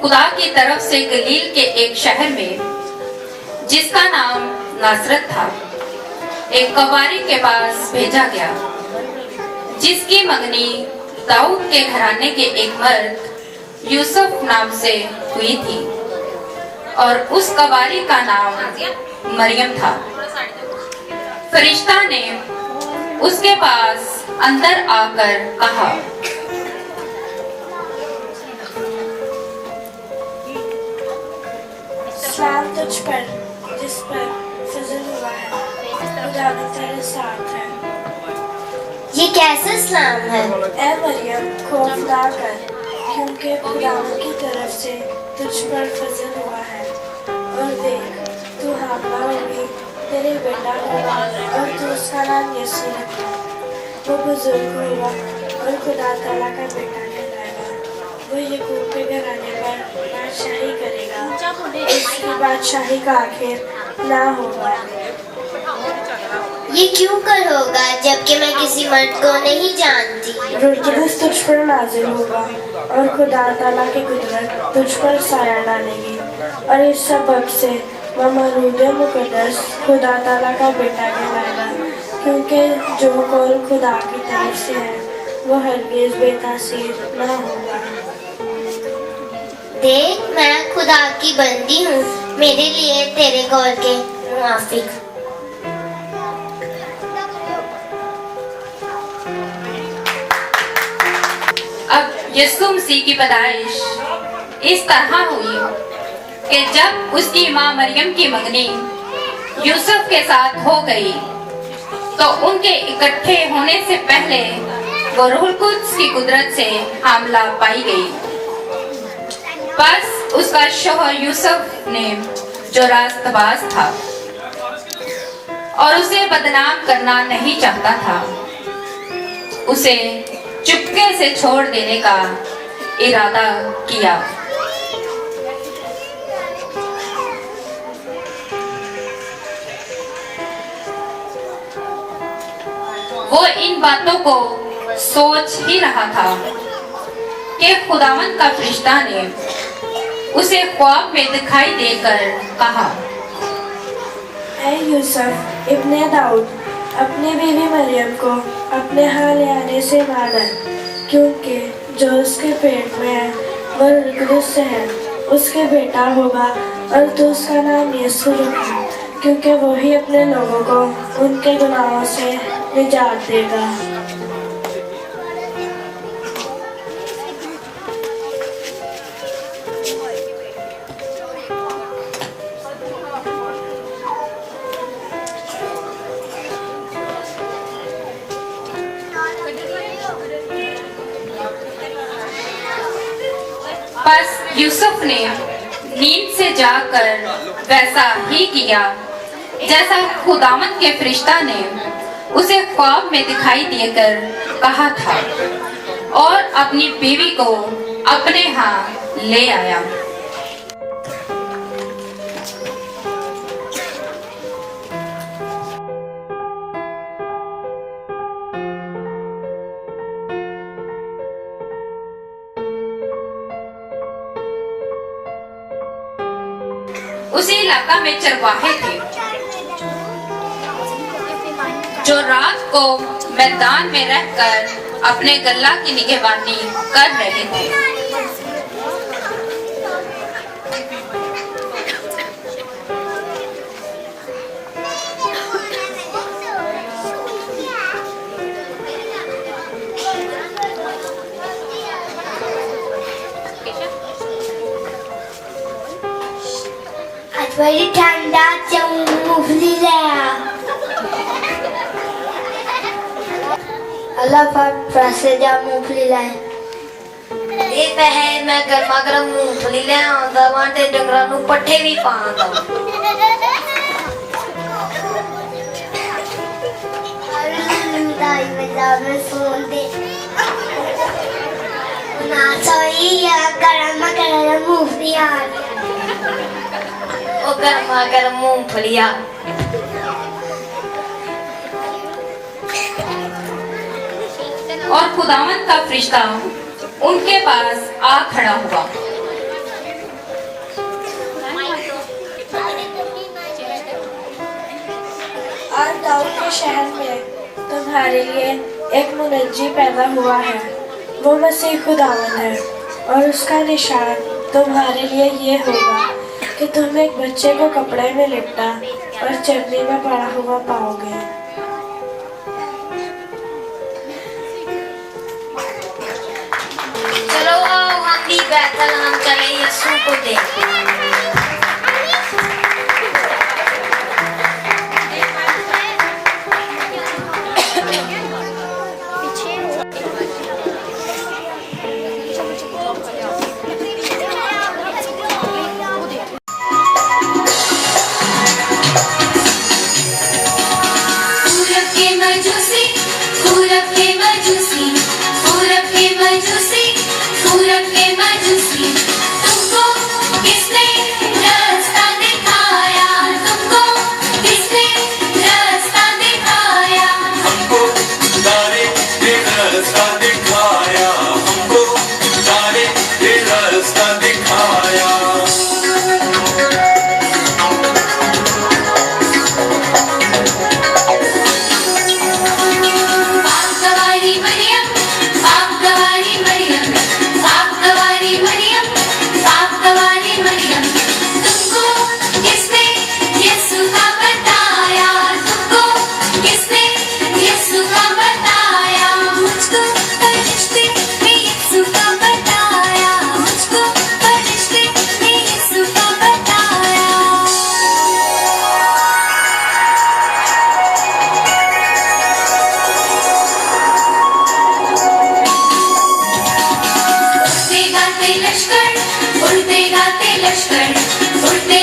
खुदा की तरफ से गलील के एक शहर में, जिसका नाम नासरत था, एक कवारी के पास भेजा गया, जिसकी मंगनी दाऊद के घराने के एक मर्द यूसुफ नाम से हुई थी, और उस कवारी का नाम मरियम था। फरिश्ता ने उसके पास अंदर आकर कहा, सलाम तुझ पर जिस पर फजल हुआ है, खुदा तेरे साथ है। ये कैसा सलाम है? ऐ मरियम, खौफ ना कर, क्योंकि खुदा की तरफ से तुझ पर फजल हुआ है। और देख, तू हामला होगी, तेरे बेटा होगा, और तू उसका नाम यीशु रखना। वो बुजुर्ग होगा और खुदा ताला का बेटा कहलाएगा। वो याकूब के घराने पर बादशाही करेगा, उसकी बादशाही का आखिर ना होगा। ये क्यों कर होगा जबकि मैं किसी मर्द को नहीं जानती? रूह कुद्दूस तुझ पर नाजिल होगा और खुदा ताला की कुदरत तुझ पर साया डालेगी, और इस सबब से वह मौलूद मुकद्दस खुदा ताला का बेटा कहलाएगा, क्योंकि जो कौल खुदा की तरफ से है वो हरगिज़ बेतासीर ना होगा। देख, मैं खुदा की बंदी हूँ, मेरे लिए तेरे कौल के मुआफिक। अब यीशु मसीह की पैदाइश इस तरह हुई कि जब उसकी मां मरियम की मंगनी यूसुफ के साथ हो गई, तो उनके इकट्ठे होने से पहले वो रूह कुद्स की कुदरत से हामला पाई गई। बस उसका शौहर यूसुफ ने, जो रास्तबाज था और उसे बदनाम करना नहीं चाहता था, उसे चुपके से छोड़ देने का इरादा किया। वो इन बातों को सोच ही रहा था कि खुदावंद का फरिश्ता ने उसे ख्वाब में दिखाई देकर कहा, ऐ यूसुफ इब्ने दाऊद, अपनी बीवी मरियम को अपने यहाँ ले आने से माना, क्योंकि जो उसके पेट में है वह रूह कुद्दूस से है। उसके बेटा होगा और तू उसका नाम यीशु रखना, क्योंकि वो ही अपने लोगों को उनके गुनाहों से निजात देगा। बस यूसुफ ने नींद से जाकर वैसा ही किया जैसा खुदावंद के फरिश्ता ने उसे ख्वाब में दिखाई देकर कहा था, और अपनी बीवी को अपने यहाँ ले आया। उसी इलाका में चरवाहे थे जो रात को मैदान में रहकर अपने गल्ला की निगहबानी कर रहे थे। बड़ी ठंडा मूंगफली ले आ। अल्लाह पाक से जा मूंगफली लाए। ये है मैं गर्मा गर्म मूंगफली ले आंदा वां ते डंगरां नूं पट्ठे भी पांदा। दाई में जावे फोन दे ना सोई या गर्मा गर्म मूंगफली आ। ओ गर्मा गर्म मूंगफलियां और खुदावंद का फरिश्ता उनके पास आ खड़ा हुआ। के शहर में तुम्हारे लिए एक मुनज्जी पैदा हुआ है। वो मसीह खुदावंद है और उसका निशान तुम्हारे लिए ये होगा कि तुम एक बच्चे को कपड़े में लिपटा और चटनी में पड़ा हुआ पाओगे। चलो आओ हम भी बैतलहम चले यीशु को देखने। उड़ते गाते लश्कर, उड़ते